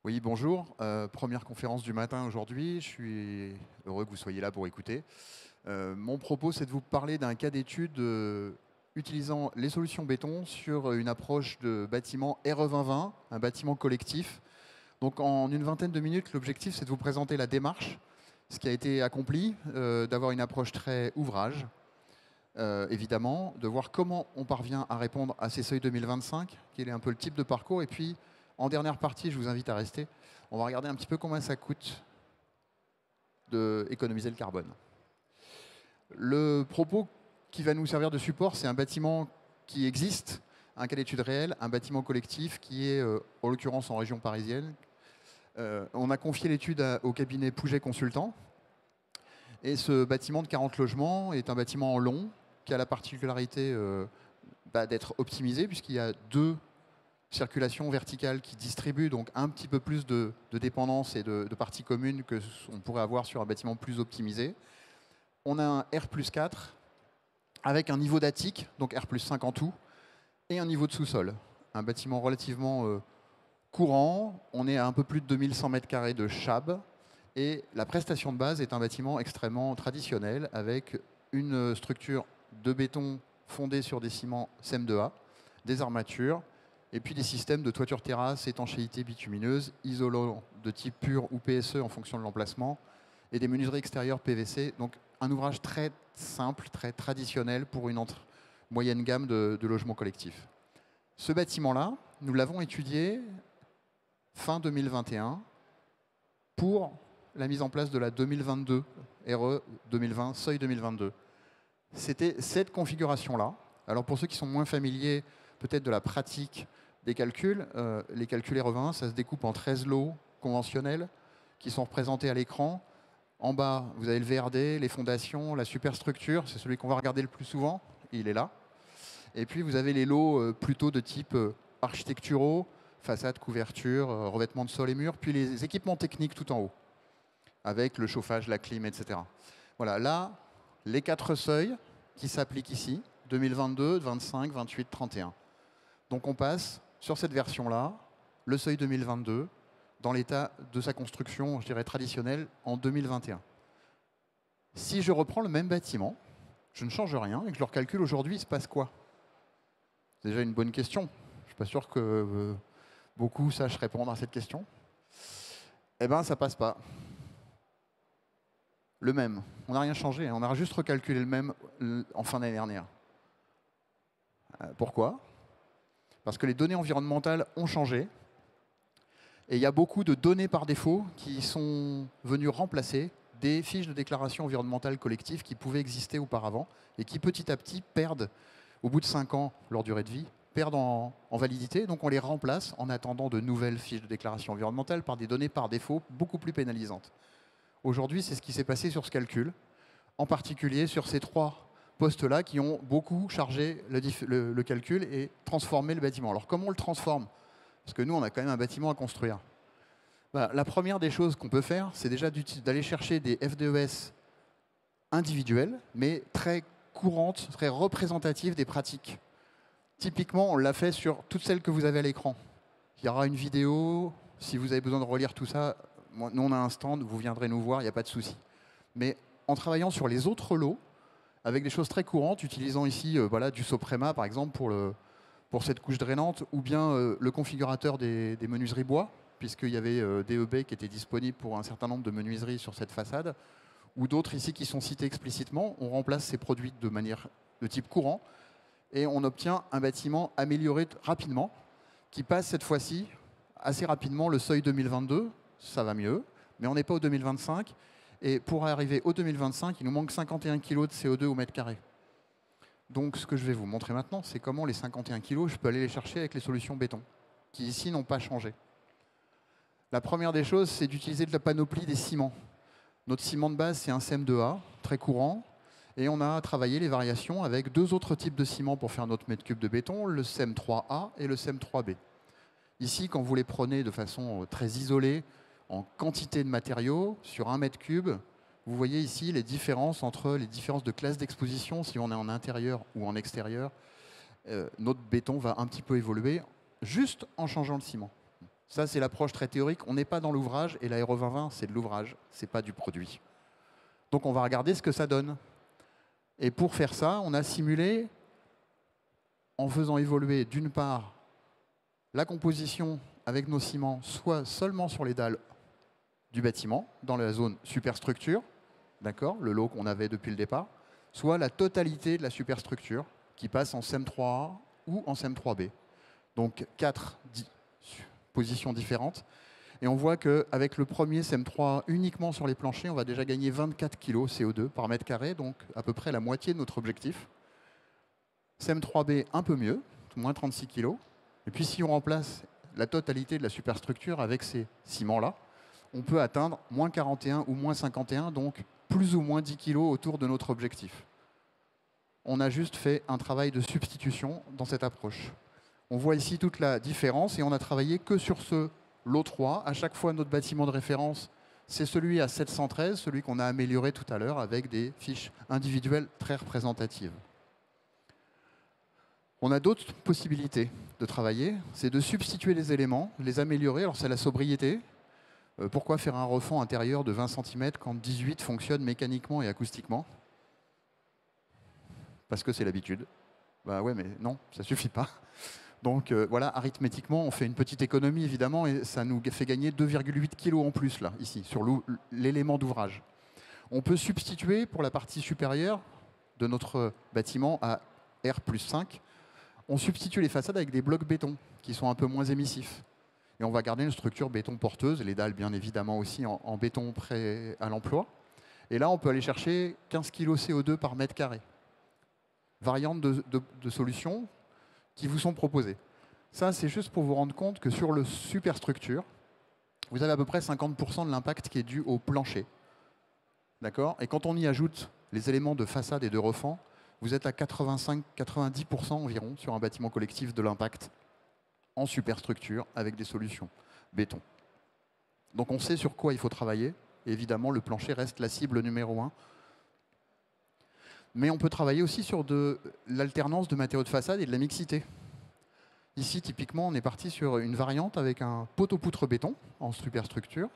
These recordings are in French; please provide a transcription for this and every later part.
Oui, bonjour. Première conférence du matin aujourd'hui. Je suis heureux que vous soyez là pour écouter. Mon propos, c'est de vous parler d'un cas d'étude utilisant les solutions béton sur une approche de bâtiment RE 2020, un bâtiment collectif. Donc en une vingtaine de minutes, l'objectif, c'est de vous présenter la démarche, ce qui a été accompli, d'avoir une approche très ouvrage, évidemment, de voir comment on parvient à répondre à ces seuils 2025, quel est un peu le type de parcours, et puis en dernière partie, je vous invite à rester, on va regarder un petit peu combien ça coûte d'économiser le carbone. Le propos qui va nous servir de support, c'est un bâtiment qui existe, un cas d'étude réel, un bâtiment collectif qui est, en l'occurrence, en région parisienne. On a confié l'étude au cabinet Pouget Consultant. Et ce bâtiment de 40 logements est un bâtiment en long qui a la particularité d'être optimisé puisqu'il y a deux circulations verticales qui distribuent donc un petit peu plus de dépendance et de parties communes que on pourrait avoir sur un bâtiment plus optimisé. On a un R+4 avec un niveau d'attique, donc R+5 en tout, et un niveau de sous-sol. Un bâtiment relativement courant. On est à un peu plus de 2100 m² de chab. Et la prestation de base est un bâtiment extrêmement traditionnel avec une structure de béton fondée sur des ciments CEM2A, des armatures, et puis des systèmes de toiture terrasse, étanchéité bitumineuse, isolant de type pur ou PSE en fonction de l'emplacement, et des menuiseries extérieures PVC. Donc un ouvrage très simple, très traditionnel pour une moyenne gamme de logements collectifs. Ce bâtiment-là, nous l'avons étudié fin 2021 pour la mise en place de la 2022, RE 2020, seuil 2022. C'était cette configuration-là. Alors pour ceux qui sont moins familiers peut-être de la pratique des calculs, les calculs RE20, ça se découpe en 13 lots conventionnels qui sont représentés à l'écran. En bas, vous avez le VRD, les fondations, la superstructure, c'est celui qu'on va regarder le plus souvent, il est là. Et puis vous avez les lots plutôt de type architecturaux, façade, couverture, revêtement de sol et murs, puis les équipements techniques tout en haut, avec le chauffage, la clim, etc. Voilà, là, les 4 seuils qui s'appliquent ici, 2022, 25, 28, 31. Donc on passe sur cette version-là, le seuil 2022, dans l'état de sa construction, je dirais traditionnelle, en 2021. Si je reprends le même bâtiment, je ne change rien, et que je le recalcule aujourd'hui, il se passe quoi? C'est déjà une bonne question. Je ne suis pas sûr que beaucoup sachent répondre à cette question. Eh bien, ça passe pas. Le même. On n'a rien changé, on a juste recalculé le même en fin d'année dernière. Pourquoi? Parce que les données environnementales ont changé. Et il y a beaucoup de données par défaut qui sont venues remplacer des fiches de déclaration environnementale collective qui pouvaient exister auparavant et qui petit à petit perdent, au bout de 5 ans, leur durée de vie, perdent en validité. Donc on les remplace en attendant de nouvelles fiches de déclaration environnementale par des données par défaut beaucoup plus pénalisantes. Aujourd'hui, c'est ce qui s'est passé sur ce calcul, en particulier sur ces 3 postes-là qui ont beaucoup chargé le calcul et transformé le bâtiment. Alors comment on le transforme? Parce que nous, on a quand même un bâtiment à construire. Bah, la première des choses qu'on peut faire, c'est déjà d'aller chercher des FDES individuelles, mais très courantes, très représentatives des pratiques. Typiquement, on l'a fait sur toutes celles que vous avez à l'écran. Il y aura une vidéo, si vous avez besoin de relire tout ça, nous on a un stand, vous viendrez nous voir, il n'y a pas de souci. Mais en travaillant sur les autres lots, avec des choses très courantes, utilisant ici voilà, du Soprema par exemple pour cette couche drainante, ou bien le configurateur des menuiseries bois, puisqu'il y avait DEB qui était disponible pour un certain nombre de menuiseries sur cette façade, ou d'autres ici qui sont cités explicitement. On remplace ces produits de type courant, et on obtient un bâtiment amélioré rapidement, qui passe cette fois-ci assez rapidement le seuil 2022, ça va mieux, mais on n'est pas au 2025, et pour arriver au 2025, il nous manque 51 kg de CO2 au mètre carré. Donc ce que je vais vous montrer maintenant, c'est comment les 51 kg, je peux aller les chercher avec les solutions béton, qui ici n'ont pas changé. La première des choses, c'est d'utiliser de la panoplie des ciments. Notre ciment de base, c'est un CEM2A, très courant, et on a travaillé les variations avec 2 autres types de ciments pour faire notre mètre cube de béton, le CEM3A et le CEM3B. Ici, quand vous les prenez de façon très isolée, en quantité de matériaux, sur 1 mètre cube, vous voyez ici les différences entre les différences de classe d'exposition, si on est en intérieur ou en extérieur. Notre béton va un petit peu évoluer juste en changeant le ciment. Ça, c'est l'approche très théorique. On n'est pas dans l'ouvrage, et l'aéro 2020, c'est de l'ouvrage, ce n'est pas du produit. Donc on va regarder ce que ça donne. Et pour faire ça, on a simulé, en faisant évoluer d'une part la composition avec nos ciments, soit seulement sur les dalles du bâtiment, dans la zone superstructure, d'accord, le lot qu'on avait depuis le départ, soit la totalité de la superstructure qui passe en CEM3A ou en CEM3B. Donc 4 positions différentes. Et on voit qu'avec le premier CEM3A uniquement sur les planchers, on va déjà gagner 24 kg CO2 par mètre carré, donc à peu près la moitié de notre objectif. CEM3B un peu mieux, moins 36 kg. Et puis si on remplace la totalité de la superstructure avec ces ciments-là, on peut atteindre moins 41 ou moins 51, donc plus ou moins 10 kg autour de notre objectif. On a juste fait un travail de substitution dans cette approche. On voit ici toute la différence et on a travaillé que sur ce lot 3. À chaque fois, notre bâtiment de référence, c'est celui à 713, celui qu'on a amélioré tout à l'heure avec des fiches individuelles très représentatives. On a d'autres possibilités de travailler, c'est de substituer les éléments, les améliorer. Alors c'est la sobriété. Pourquoi faire un refend intérieur de 20 cm quand 18 fonctionne mécaniquement et acoustiquement? Parce que c'est l'habitude. Bah ouais, mais non, ça suffit pas. Donc voilà, arithmétiquement, on fait une petite économie évidemment et ça nous fait gagner 2,8 kg en plus là, ici, sur l'élément d'ouvrage. On peut substituer pour la partie supérieure de notre bâtiment à R+5. On substitue les façades avec des blocs béton qui sont un peu moins émissifs. Et on va garder une structure béton porteuse, les dalles bien évidemment aussi en béton prêt à l'emploi. Et là, on peut aller chercher 15 kg CO2 par mètre carré. Variantes de solutions qui vous sont proposées. Ça, c'est juste pour vous rendre compte que sur le superstructure, vous avez à peu près 50% de l'impact qui est dû au plancher. D'accord? Et quand on y ajoute les éléments de façade et de refend, vous êtes à 85-90% environ sur un bâtiment collectif de l'impact en superstructure avec des solutions béton. Donc on sait sur quoi il faut travailler. Et évidemment, le plancher reste la cible numéro 1. Mais on peut travailler aussi sur l'alternance de matériaux de façade et de la mixité. Ici, typiquement, on est parti sur une variante avec un poteau-poutre béton en superstructure.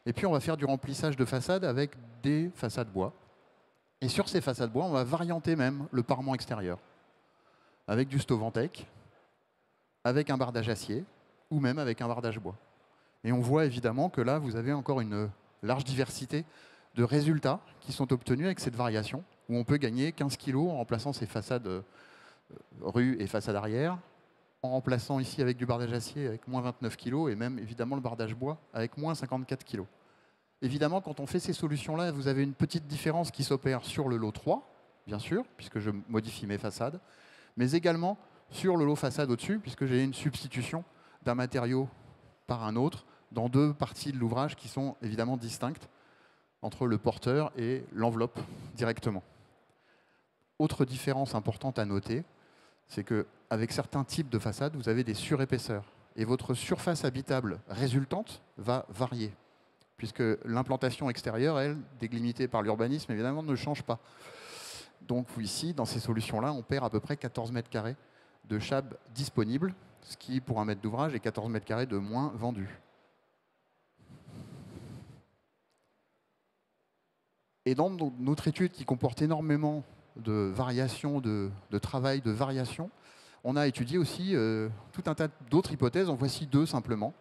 Et puis, on va faire du remplissage de façade avec des façades bois. Et sur ces façades bois, on va varianter même le parement extérieur avec du Stovantec, avec un bardage acier ou même avec un bardage bois. Et on voit évidemment que là, vous avez encore une large diversité de résultats qui sont obtenus avec cette variation, où on peut gagner 15 kg en remplaçant ces façades rue et façade arrière, en remplaçant ici avec du bardage acier avec moins 29 kg, et même évidemment le bardage bois avec moins 54 kg. Évidemment, quand on fait ces solutions-là, vous avez une petite différence qui s'opère sur le lot 3, bien sûr, puisque je modifie mes façades, mais également sur le lot façade au-dessus, puisque j'ai une substitution d'un matériau par un autre dans deux parties de l'ouvrage qui sont évidemment distinctes entre le porteur et l'enveloppe directement. Autre différence importante à noter, c'est qu'avec certains types de façades, vous avez des surépaisseurs. Et votre surface habitable résultante va varier, puisque l'implantation extérieure, elle, délimitée par l'urbanisme, évidemment, ne change pas. Donc ici, dans ces solutions-là, on perd à peu près 14 mètres carrés de chab disponible, ce qui, pour un mètre d'ouvrage, est 14 mètres carrés de moins vendus. Et dans notre étude qui comporte énormément de variations, de travail, de variations, on a étudié aussi tout un tas d'autres hypothèses. En voici deux simplement.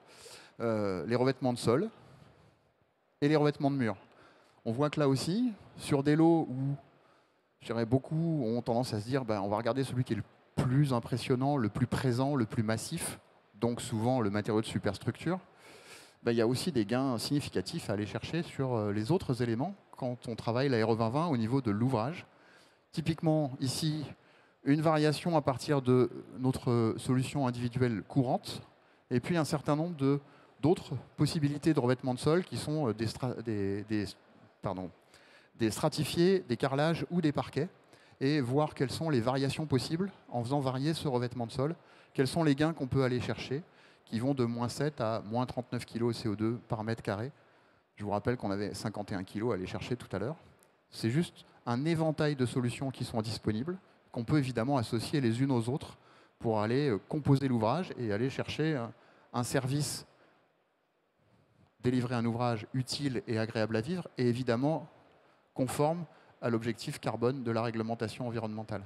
Les revêtements de sol et les revêtements de mur. On voit que là aussi, sur des lots où je dirais, beaucoup ont tendance à se dire on va regarder celui qui est le plus impressionnant, le plus présent, le plus massif, donc souvent le matériau de superstructure. Il y a aussi des gains significatifs à aller chercher sur les autres éléments quand on travaille l'aéro 2020 au niveau de l'ouvrage. Typiquement, ici, une variation à partir de notre solution individuelle courante, et puis un certain nombre d'autres possibilités de revêtement de sol qui sont des stratifiés, des carrelages ou des parquets, et voir quelles sont les variations possibles en faisant varier ce revêtement de sol, quels sont les gains qu'on peut aller chercher, qui vont de moins 7 à moins 39 kg CO2 par mètre carré. Je vous rappelle qu'on avait 51 kg à aller chercher tout à l'heure. C'est juste un éventail de solutions qui sont disponibles, qu'on peut évidemment associer les unes aux autres pour aller composer l'ouvrage et aller chercher un service délivrer un ouvrage utile et agréable à vivre et évidemment conforme à l'objectif carbone de la réglementation environnementale.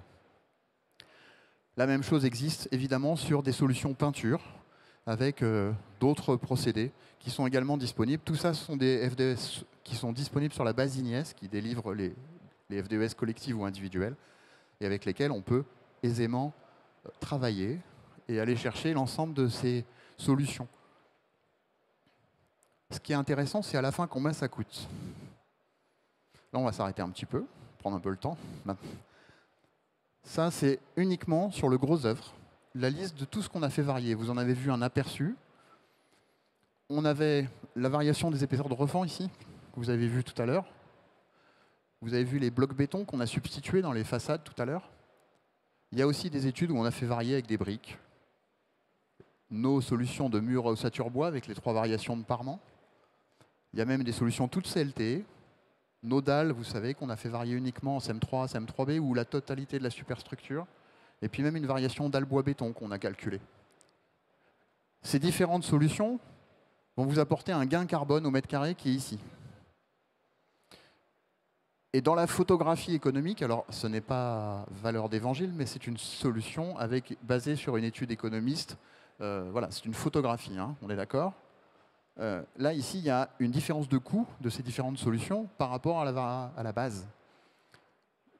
La même chose existe évidemment sur des solutions peinture avec d'autres procédés qui sont également disponibles. Tout ça, ce sont des FDS qui sont disponibles sur la base IGNIS, qui délivre les FDES collectifs ou individuels, et avec lesquels on peut aisément travailler et aller chercher l'ensemble de ces solutions. Ce qui est intéressant, c'est à la fin combien ça coûte. Là, on va s'arrêter un petit peu, prendre un peu le temps. Ça, c'est uniquement sur le gros œuvre, la liste de tout ce qu'on a fait varier. Vous en avez vu un aperçu. On avait la variation des épaisseurs de refend ici, que vous avez vu tout à l'heure. Vous avez vu les blocs béton qu'on a substitués dans les façades tout à l'heure. Il y a aussi des études où on a fait varier avec des briques. Nos solutions de murs ossature bois avec les 3 variations de parement. Il y a même des solutions toutes CLT. Nos dalles, vous savez, qu'on a fait varier uniquement en CM3, CM3B ou la totalité de la superstructure. Et puis même une variation dalle bois-béton qu'on a calculée. Ces différentes solutions vont vous apporter un gain carbone au mètre carré qui est ici. Et dans la photographie économique, alors ce n'est pas valeur d'évangile, mais c'est une solution basée sur une étude économiste. Voilà, c'est une photographie, hein, on est d'accord. Là, ici, il y a une différence de coût de ces différentes solutions par rapport à la base.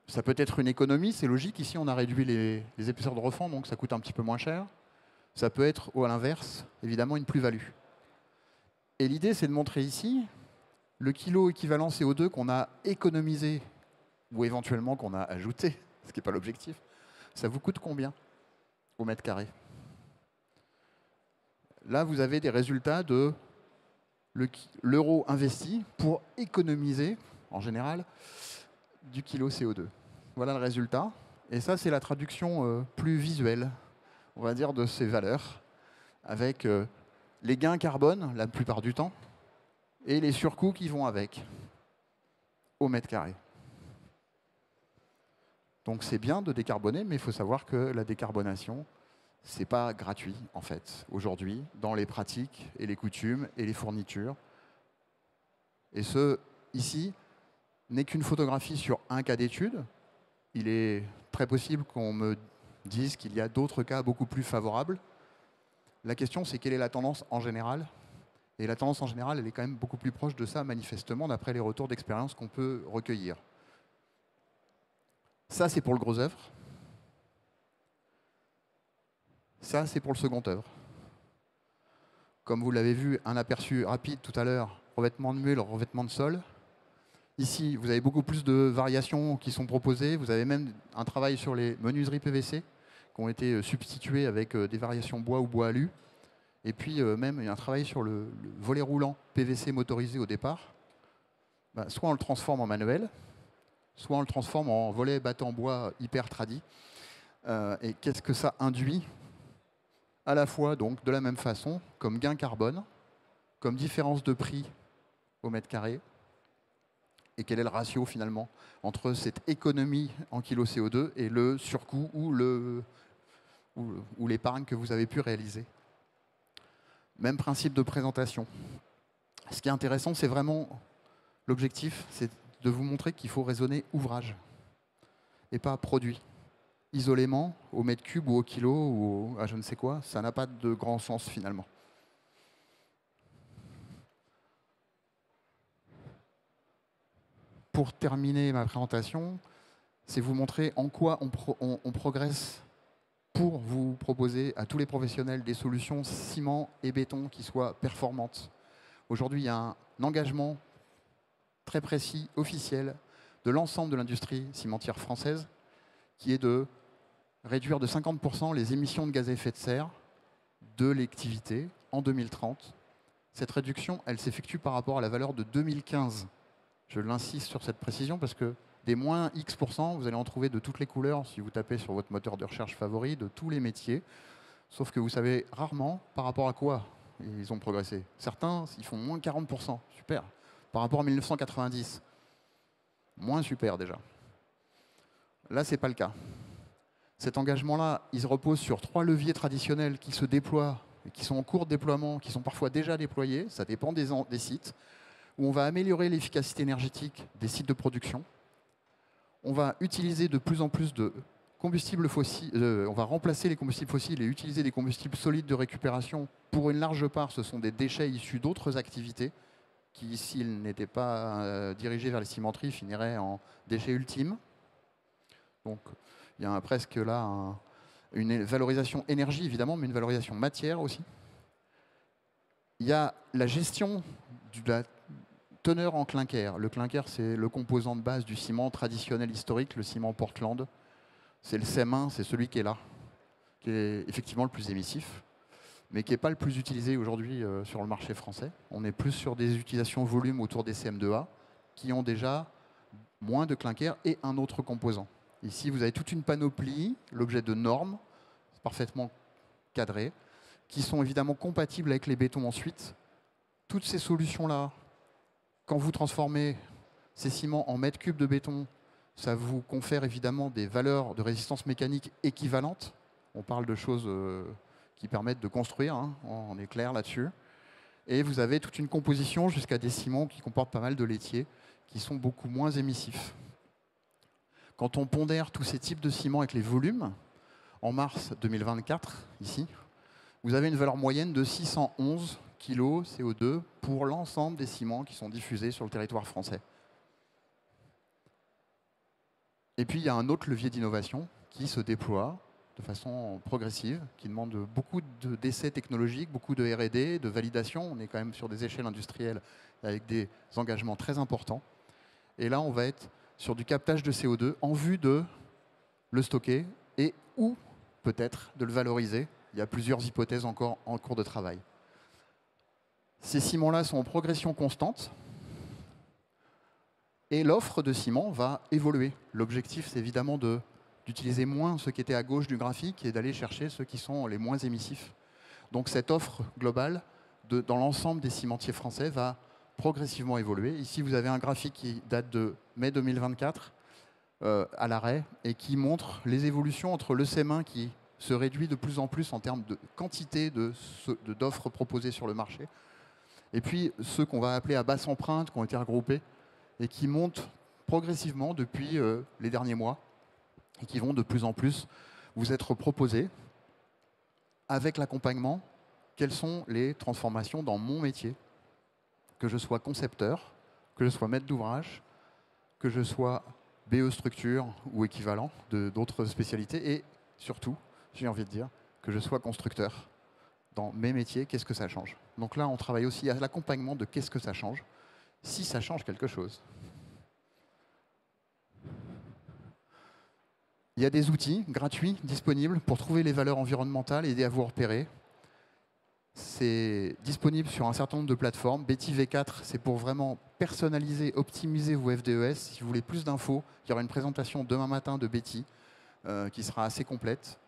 Ça peut être une économie, c'est logique. Ici, on a réduit les épaisseurs de refend, donc ça coûte un petit peu moins cher. Ça peut être, ou à l'inverse, évidemment, une plus-value. Et l'idée, c'est de montrer ici le kilo équivalent CO2 qu'on a économisé, ou éventuellement qu'on a ajouté, ce qui n'est pas l'objectif. Ça vous coûte combien au mètre carré? Là, vous avez des résultats de l'euro investi pour économiser, en général, du kilo CO2. Voilà le résultat. Et ça, c'est la traduction plus visuelle, on va dire, de ces valeurs, avec les gains carbone, la plupart du temps, et les surcoûts qui vont avec, au mètre carré. Donc c'est bien de décarboner, mais il faut savoir que la décarbonation, c'est pas gratuit, en fait, aujourd'hui, dans les pratiques et les coutumes et les fournitures. Et ce, ici, n'est qu'une photographie sur un cas d'étude. Il est très possible qu'on me dise qu'il y a d'autres cas beaucoup plus favorables. La question, c'est quelle est la tendance en général? Et la tendance en général, elle est quand même beaucoup plus proche de ça, manifestement, d'après les retours d'expérience qu'on peut recueillir. Ça, c'est pour le gros œuvre. Ça, c'est pour le second œuvre. Comme vous l'avez vu, un aperçu rapide tout à l'heure, revêtement de mule, revêtement de sol. Ici, vous avez beaucoup plus de variations qui sont proposées. Vous avez même un travail sur les menuiseries PVC qui ont été substituées avec des variations bois ou bois alu. Et puis même un travail sur le volet roulant PVC motorisé au départ. Soit on le transforme en manuel, soit on le transforme en volet battant bois hyper tradi. Et qu'est-ce que ça induit? À la fois, donc, de la même façon, comme gain carbone, comme différence de prix au mètre carré, et quel est le ratio finalement entre cette économie en kilo CO2 et le surcoût ou l'épargne que vous avez pu réaliser. Même principe de présentation. Ce qui est intéressant, c'est vraiment l'objectif, c'est de vous montrer qu'il faut raisonner ouvrage et pas produit. Isolément, au mètre cube ou au kilo ou à je ne sais quoi, ça n'a pas de grand sens finalement. Pour terminer ma présentation, c'est vous montrer en quoi on progresse pour vous proposer à tous les professionnels des solutions ciment et béton qui soient performantes. Aujourd'hui, il y a un engagement très précis, officiel, de l'ensemble de l'industrie cimentière française, qui est de réduire de 50% les émissions de gaz à effet de serre de l'activité en 2030. Cette réduction, elle s'effectue par rapport à la valeur de 2015. Je l'insiste sur cette précision parce que des moins X%, vous allez en trouver de toutes les couleurs si vous tapez sur votre moteur de recherche favori, de tous les métiers. Sauf que vous savez rarement par rapport à quoi ils ont progressé. Certains, ils font moins 40%. Super. Par rapport à 1990. Moins super déjà. Là, ce n'est pas le cas. Cet engagement-là, il se repose sur 3 leviers traditionnels qui se déploient qui sont en cours de déploiement, qui sont parfois déjà déployés, ça dépend des sites, où on va améliorer l'efficacité énergétique des sites de production. On va utiliser de plus en plus de combustibles fossiles, on va remplacer les combustibles fossiles et utiliser des combustibles solides de récupération. Pour une large part, ce sont des déchets issus d'autres activités qui, s'ils n'étaient pas dirigés vers les cimenteries, finiraient en déchets ultimes. Donc, il y a presque là une valorisation énergie, évidemment, mais une valorisation matière aussi. Il y a la gestion de la teneur en clinker. Le clinker, c'est le composant de base du ciment traditionnel historique, le ciment Portland. C'est le CEM1, c'est celui qui est là, qui est effectivement le plus émissif, mais qui n'est pas le plus utilisé aujourd'hui sur le marché français. On est plus sur des utilisations volume autour des CM2A, qui ont déjà moins de clinker et un autre composant. Ici, vous avez toute une panoplie, l'objet de normes, parfaitement cadrées, qui sont évidemment compatibles avec les bétons ensuite. Toutes ces solutions-là, quand vous transformez ces ciments en mètres cubes de béton, ça vous confère évidemment des valeurs de résistance mécanique équivalentes. On parle de choses qui permettent de construire, hein, on est clair là-dessus. Et vous avez toute une composition jusqu'à des ciments qui comportent pas mal de laitiers, qui sont beaucoup moins émissifs. Quand on pondère tous ces types de ciments avec les volumes, en mars 2024, ici, vous avez une valeur moyenne de 611 kg CO2 pour l'ensemble des ciments qui sont diffusés sur le territoire français. Et puis, il y a un autre levier d'innovation qui se déploie de façon progressive, qui demande beaucoup d'essais technologiques, beaucoup de R&D, de validation. On est quand même sur des échelles industrielles avec des engagements très importants. Et là, on va être sur du captage de CO2 en vue de le stocker et ou peut-être de le valoriser. Il y a plusieurs hypothèses encore en cours de travail. Ces ciments-là sont en progression constante et l'offre de ciment va évoluer. L'objectif, c'est évidemment d'utiliser moins ceux qui étaient à gauche du graphique et d'aller chercher ceux qui sont les moins émissifs. Donc cette offre globale dans l'ensemble des cimentiers français va progressivement évoluer. Ici, vous avez un graphique qui date de mai 2024 à l'arrêt et qui montre les évolutions entre le CEM1 qui se réduit de plus en plus en termes de quantité d'offres proposées sur le marché, et puis ceux qu'on va appeler à basse empreinte, qui ont été regroupés et qui montent progressivement depuis les derniers mois et qui vont de plus en plus vous être proposés avec l'accompagnement. Quelles sont les transformations dans mon métier ? Que je sois concepteur, que je sois maître d'ouvrage, que je sois BE structure ou équivalent d'autres spécialités, et surtout, j'ai envie de dire, que je sois constructeur. Dans mes métiers, qu'est-ce que ça change? Donc là, on travaille aussi à l'accompagnement de qu'est-ce que ça change, si ça change quelque chose. Il y a des outils gratuits disponibles pour trouver les valeurs environnementales et aider à vous repérer. C'est disponible sur un certain nombre de plateformes. Betty V4, c'est pour vraiment personnaliser, optimiser vos FDES. Si vous voulez plus d'infos, il y aura une présentation demain matin de Betty qui sera assez complète.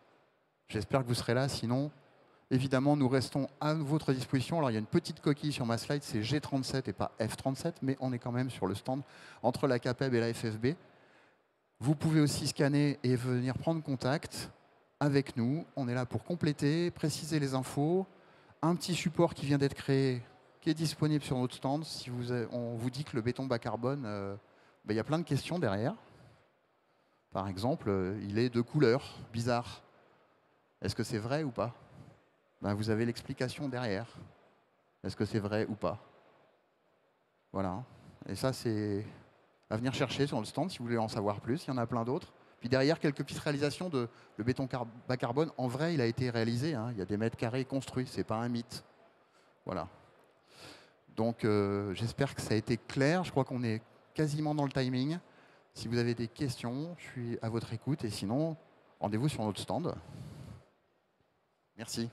J'espère que vous serez là. Sinon, évidemment, nous restons à votre disposition. Alors, il y a une petite coquille sur ma slide, c'est G37 et pas F37, mais on est quand même sur le stand entre la CAPEB et la FFB. Vous pouvez aussi scanner et venir prendre contact avec nous. On est là pour compléter, préciser les infos. Un petit support qui vient d'être créé, qui est disponible sur notre stand. Si on vous dit que le béton bas carbone, il y a plein de questions derrière. Par exemple, il est de couleur bizarre. Est-ce que c'est vrai ou pas? Vous avez l'explication derrière. Est-ce que c'est vrai ou pas? Voilà. Et ça, c'est à venir chercher sur le stand si vous voulez en savoir plus. Il y en a plein d'autres. Puis derrière, quelques petites réalisations de le béton bas carbone. En vrai, il a été réalisé. Hein. Il y a des mètres carrés construits. Ce n'est pas un mythe. Voilà. Donc, j'espère que ça a été clair. Je crois qu'on est quasiment dans le timing. Si vous avez des questions, je suis à votre écoute. Et sinon, rendez-vous sur notre stand. Merci.